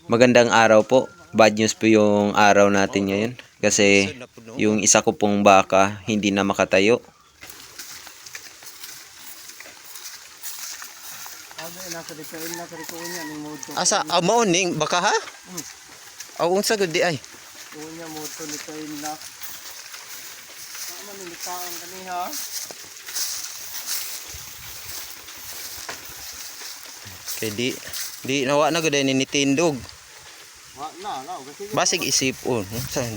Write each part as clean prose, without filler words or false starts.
Magandang araw po. Bad news po yung araw natin ngayon. Kasi yung isa ko pong baka hindi na makatayo. Asa maoning baka ha? Awon sa gudi ay. Unya mo to ni kain na. Tama ni litaan kaniha. Kay di nawa na gud ni tindog. Wa na, kasi Basig isipon. Saan?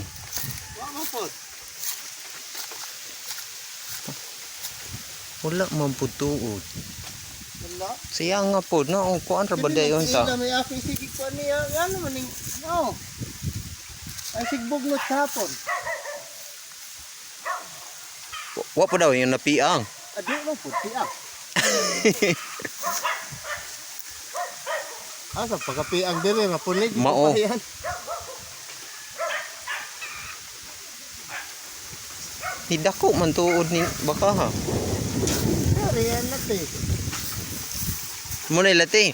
wa mo pod. Wala man pud tuod. Wala. Siya nga pod no kuan ra ba dayon ta? May aki sige ko niya. Ano man ning no. Ay sigbog no hapon. Wa po daw yung napiang. Adi mo pod tiya. Asa pagkapi ang dire nga punig Mao. yan. Hidako man tuod ni baka ha. Dari yan natin. Mo na lati.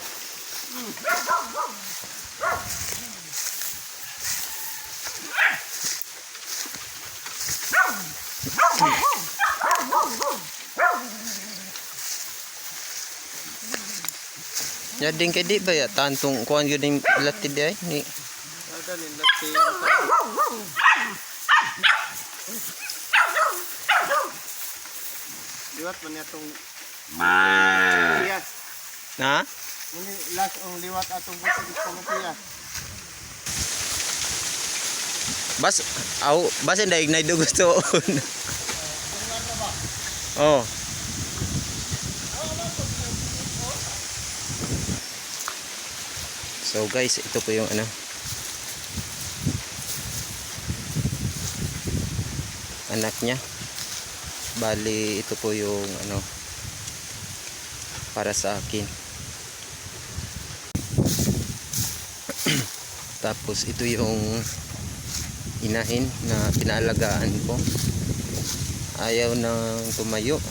Yading kay di ba ya tantong kuan gyud ning lati di ay ni Ada ni natin. Liwat man atong Yes. ha? Ini last ang liwat atong buto dito mo siya. Basin daig na gusto. Oh. So guys, ito po yung anak niya. Bali ito po yung para sa akin. Tapos ito yung inahin na pinaalagaan ko. Ayaw nang tumayo.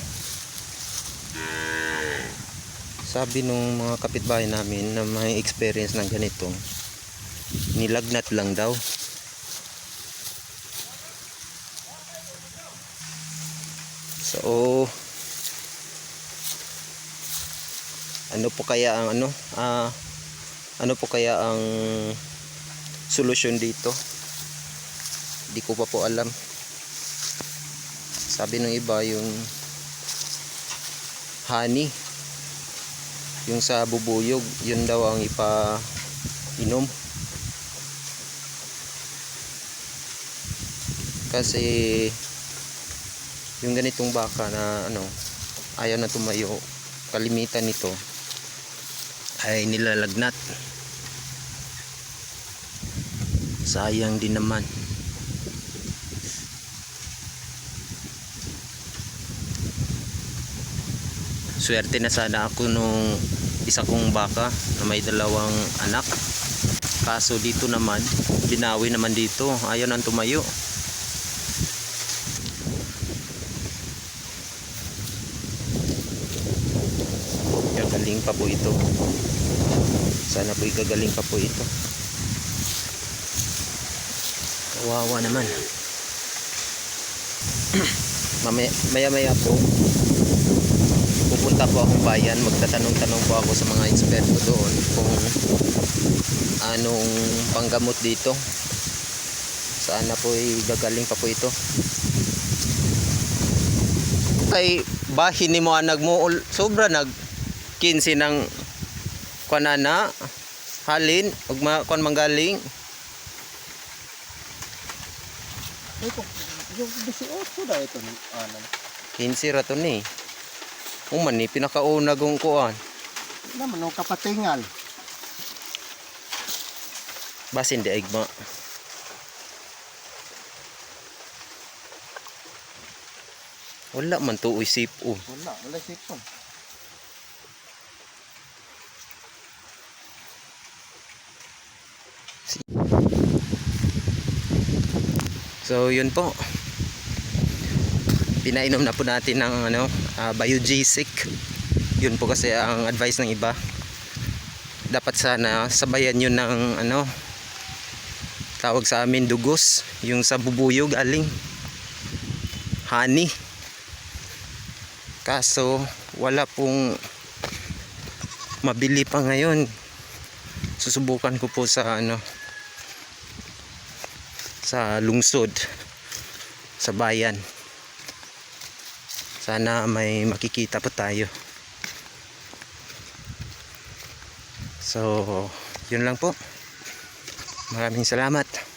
Sabi nung mga kapitbahay namin na may experience ng ganito, nilagnat lang daw. So ano po kaya ang solusyon dito? Di ko pa po alam. Sabi ng iba yung honey, yung sa bubuyog, yun daw ang ipa-inom. Kasi yung ganitong baka na ayaw na tumayo, kalimitan nito ay nilalagnat. Sayang din naman. Swerte na sana ako nung isa kong baka na may dalawang anak. Kaso dito naman, binawi naman dito. Ayaw nang tumayo. Gagaling pa po ito. Sana po igagaling pa po ito. Kawawa naman. Maya po pupunta po akong bayan, magtatanong-tanong po ako sa mga eksperto doon kung anong panggamot dito. Sana po gagaling pa po ito. Kay bahin ni mo anag mo sobra nag 15 ng kanana halin ug kon manggaling. Ito, yung 18 daw ito ni 15 ra to ni. Uman ni pinakauna gong kuan. naman ang kapatingal. Basin di igma. Wala man tuoy sipo. Wala sipon. So yun po. Pinainom na po natin ng Biogesic. Yun po kasi ang advice ng iba. dapat sana sabayan yun ng ano, tawag sa amin dugos, yung sa bubuyog aling honey. Kaso wala pong mabili pa ngayon. Susubukan ko po sa ano, sa lungsod, sa bayan. Sana may makikita po tayo. So, yun lang po. Maraming salamat.